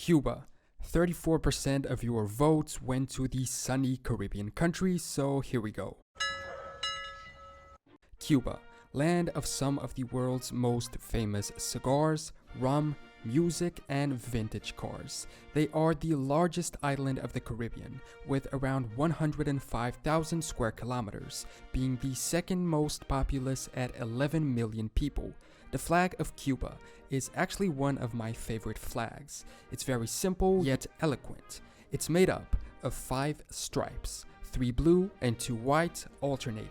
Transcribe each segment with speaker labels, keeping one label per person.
Speaker 1: Cuba. 34% of your votes went to the sunny Caribbean country, so here we go. Cuba, land of some of the world's most famous cigars, rum, music, and vintage cars. They are the largest island of the Caribbean, with around 105,000 square kilometers, being the second most populous at 11 million people. The flag of Cuba is actually one of my favorite flags. It's very simple yet eloquent. It's made up of 5 stripes, 3 blue and 2 white alternating,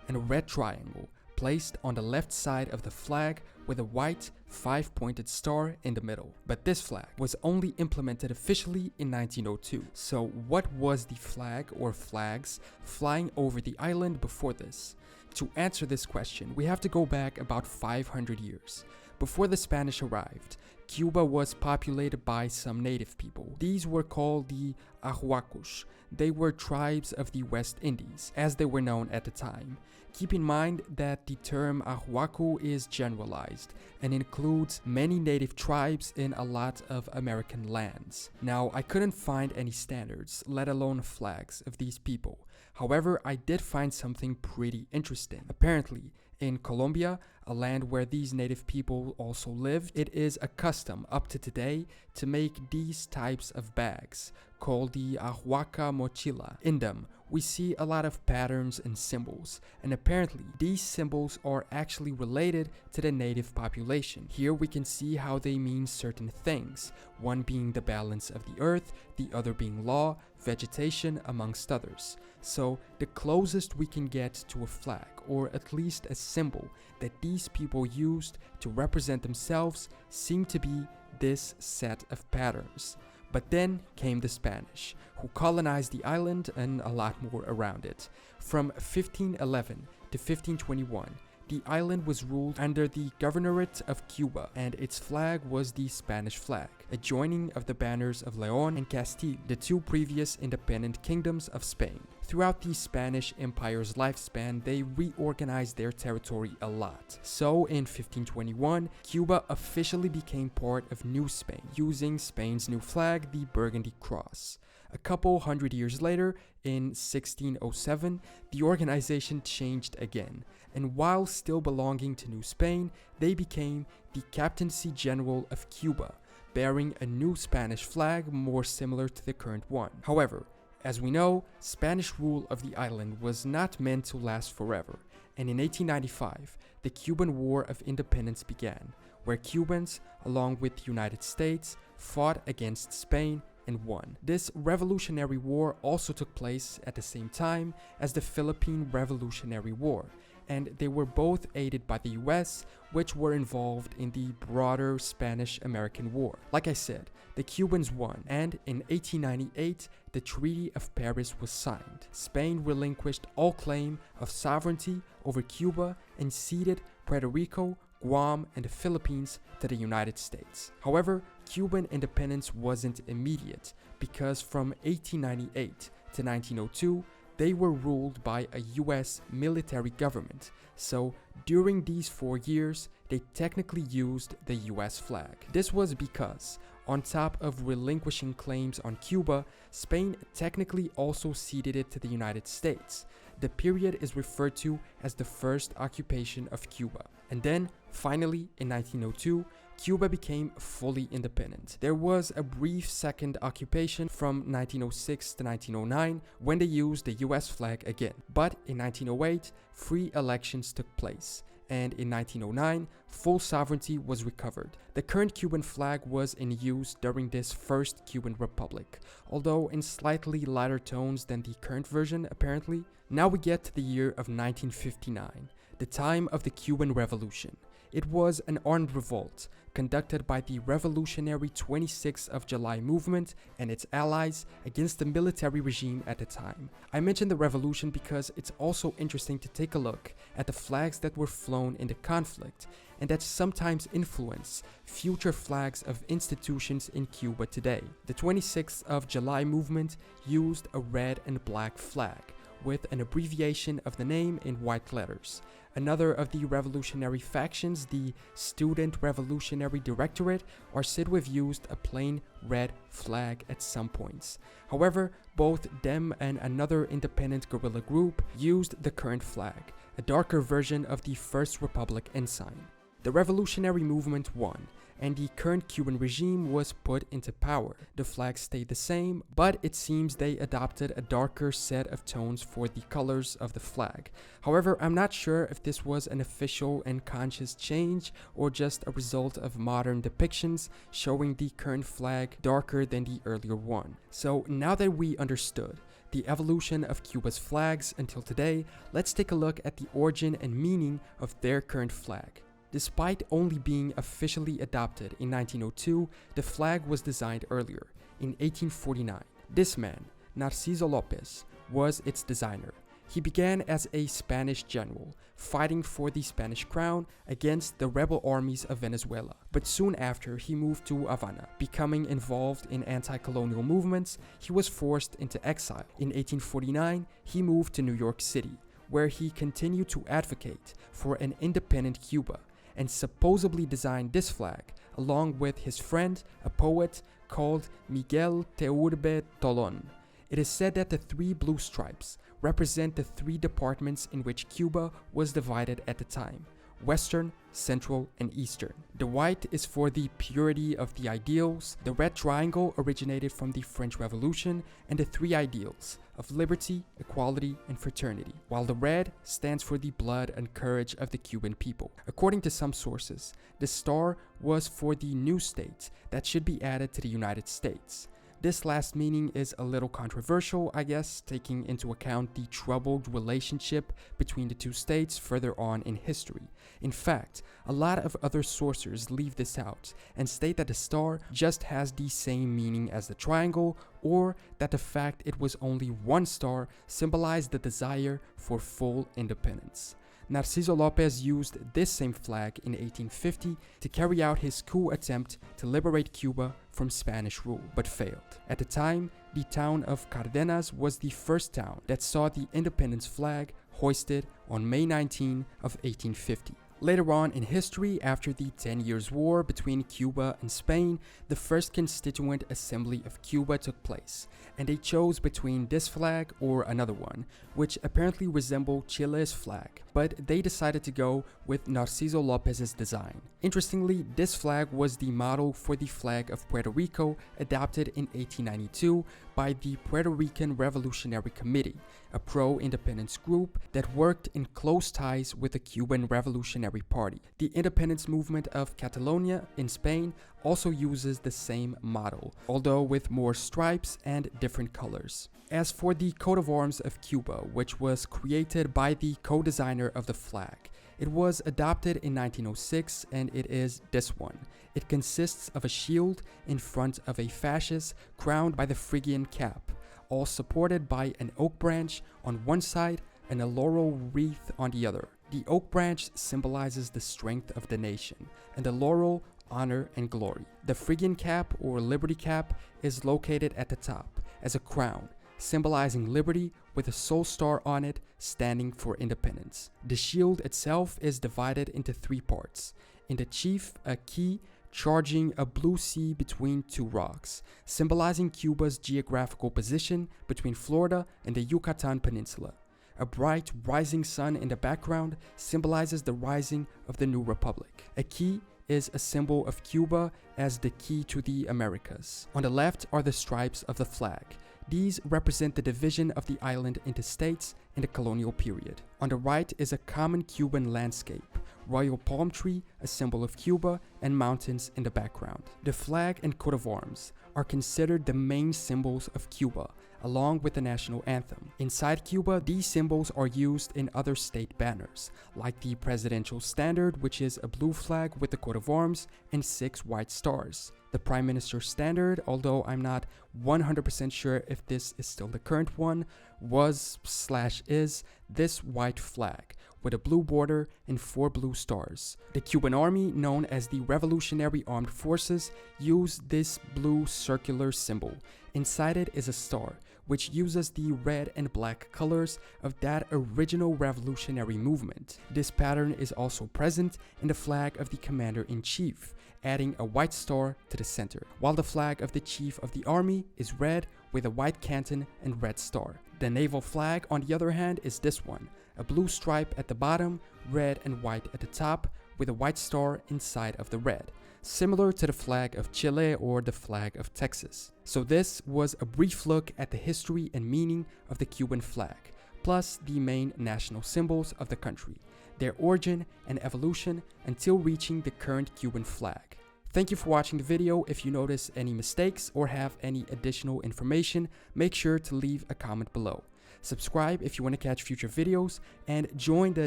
Speaker 1: and a red triangle placed on the left side of the flag with a white 5-pointed star in the middle. But this flag was only implemented officially in 1902. So what was the flag or flags flying over the island before this? To answer this question, we have to go back about 500 years. Before the Spanish arrived, Cuba was populated by some native people. These were called the Ahuacos. They were tribes of the West Indies, as they were known at the time. Keep in mind that the term Ahuaco is generalized and includes many native tribes in a lot of American lands. Now, I couldn't find any standards, let alone flags, of these people. However, I did find something pretty interesting. Apparently, in Colombia, a land where these native people also lived, it is a custom up to today to make these types of bags, called the Ahuaca mochila. In them, we see a lot of patterns and symbols, and apparently these symbols are actually related to the native population. Here we can see how they mean certain things, one being the balance of the earth, the other being law, vegetation, amongst others. So the closest we can get to a flag, or at least a symbol that these people used to represent themselves, seemed to be this set of patterns. But then came the Spanish, who colonized the island and a lot more around it. From 1511 to 1521, the island was ruled under the Governorate of Cuba, and its flag was the Spanish flag, a joining of the banners of León and Castile, the 2 previous independent kingdoms of Spain. Throughout the Spanish Empire's lifespan, they reorganized their territory a lot. So in 1521, Cuba officially became part of New Spain, using Spain's new flag, the Burgundy Cross. A couple hundred years later, in 1607, the organization changed again, and while still belonging to New Spain, they became the Captaincy General of Cuba, bearing a new Spanish flag more similar to the current one. However, as we know, Spanish rule of the island was not meant to last forever, and in 1895, the Cuban War of Independence began, where Cubans, along with the United States, fought against Spain and won. This Revolutionary War also took place at the same time as the Philippine Revolutionary War, and they were both aided by the US, which were involved in the broader Spanish-American War. Like I said, the Cubans won, and in 1898, the Treaty of Paris was signed. Spain relinquished all claim of sovereignty over Cuba and ceded Puerto Rico, Guam, and the Philippines to the United States. However, Cuban independence wasn't immediate, because from 1898 to 1902, they were ruled by a US military government, so during these 4 years, they technically used the US flag. This was because, on top of relinquishing claims on Cuba, Spain technically also ceded it to the United States. The period is referred to as the first occupation of Cuba. And then, finally, in 1902, Cuba became fully independent. There was a brief second occupation from 1906 to 1909 when they used the US flag again. But in 1908, free elections took place, and in 1909, full sovereignty was recovered. The current Cuban flag was in use during this first Cuban Republic, although in slightly lighter tones than the current version, apparently. Now we get to the year of 1959, the time of the Cuban Revolution. It was an armed revolt conducted by the revolutionary 26th of July movement and its allies against the military regime at the time. I mentioned the revolution because it's also interesting to take a look at the flags that were flown in the conflict and that sometimes influence future flags of institutions in Cuba today. The 26th of July movement used a red and black flag, with an abbreviation of the name in white letters. Another of the revolutionary factions, the Student Revolutionary Directorate, are said to have used a plain red flag at some points. However, both them and another independent guerrilla group used the current flag, a darker version of the First Republic ensign. The revolutionary movement won, and the current Cuban regime was put into power. The flag stayed the same, but it seems they adopted a darker set of tones for the colors of the flag. However, I'm not sure if this was an official and conscious change or just a result of modern depictions showing the current flag darker than the earlier one. So now that we understood the evolution of Cuba's flags until today, let's take a look at the origin and meaning of their current flag. Despite only being officially adopted in 1902, the flag was designed earlier, in 1849. This man, Narciso Lopez, was its designer. He began as a Spanish general, fighting for the Spanish crown against the rebel armies of Venezuela. But soon after, he moved to Havana. Becoming involved in anti-colonial movements, he was forced into exile. In 1849, he moved to New York City, where he continued to advocate for an independent Cuba, and supposedly designed this flag, along with his friend, a poet called Miguel Teurbe Tolón. It is said that the three blue stripes represent the three departments in which Cuba was divided at the time: Western, Central, and Eastern. The white is for the purity of the ideals, the red triangle originated from the French Revolution, and the three ideals of liberty, equality, and fraternity, while the red stands for the blood and courage of the Cuban people. According to some sources, the star was for the new states that should be added to the United States. This last meaning is a little controversial, I guess, taking into account the troubled relationship between the two states further on in history. In fact, a lot of other sources leave this out and state that the star just has the same meaning as the triangle, or that the fact it was only one star symbolized the desire for full independence. Narciso Lopez used this same flag in 1850 to carry out his coup attempt to liberate Cuba from Spanish rule, but failed. At the time, the town of Cardenas was the first town that saw the independence flag hoisted on May 19 of 1850. Later on in history, after the 10 Years' War between Cuba and Spain, the First Constituent Assembly of Cuba took place, and they chose between this flag or another one, which apparently resembled Chile's flag, but they decided to go with Narciso Lopez's design. Interestingly, this flag was the model for the flag of Puerto Rico adopted in 1892 by the Puerto Rican Revolutionary Committee, a pro-independence group that worked in close ties with the Cuban Revolutionary Party. The independence movement of Catalonia in Spain also uses the same model, although with more stripes and different colors. As for the coat of arms of Cuba, which was created by the co-designer of the flag, it was adopted in 1906, and it is this one. It consists of a shield in front of a fasces crowned by the Phrygian cap, all supported by an oak branch on one side and a laurel wreath on the other. The oak branch symbolizes the strength of the nation, and the laurel, honor and glory. The Phrygian cap, or liberty cap, is located at the top as a crown, symbolizing liberty with a soul star on it standing for independence. The shield itself is divided into three parts. In the chief, a key charging a blue sea between two rocks, symbolizing Cuba's geographical position between Florida and the Yucatan Peninsula. A bright rising sun in the background symbolizes the rising of the new republic. A key is a symbol of Cuba as the key to the Americas. On the left are the stripes of the flag. These represent the division of the island into states in the colonial period. On the right is a common Cuban landscape, royal palm tree, a symbol of Cuba, and mountains in the background. The flag and coat of arms are considered the main symbols of Cuba, along with the national anthem. Inside Cuba, these symbols are used in other state banners, like the presidential standard, which is a blue flag with the coat of arms and 6 white stars. The Prime Minister's standard, although I'm not 100% sure if this is still the current one, was/is this white flag with a blue border and 4 blue stars. The Cuban army, known as the Revolutionary Armed Forces, used this blue circular symbol. Inside it is a star which uses the red and black colors of that original revolutionary movement. This pattern is also present in the flag of the commander-in-chief, adding a white star to the center, while the flag of the chief of the army is red with a white canton and red star. The naval flag, on the other hand, is this one, a blue stripe at the bottom, red and white at the top, with a white star inside of the red, similar to the flag of Chile or the flag of Texas. So this was a brief look at the history and meaning of the Cuban flag, plus the main national symbols of the country, their origin and evolution until reaching the current Cuban flag. Thank you for watching the video. If you notice any mistakes or have any additional information, make sure to leave a comment below. Subscribe if you want to catch future videos, and join the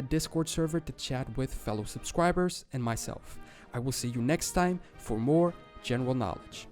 Speaker 1: Discord server to chat with fellow subscribers and myself. I will see you next time for more general knowledge.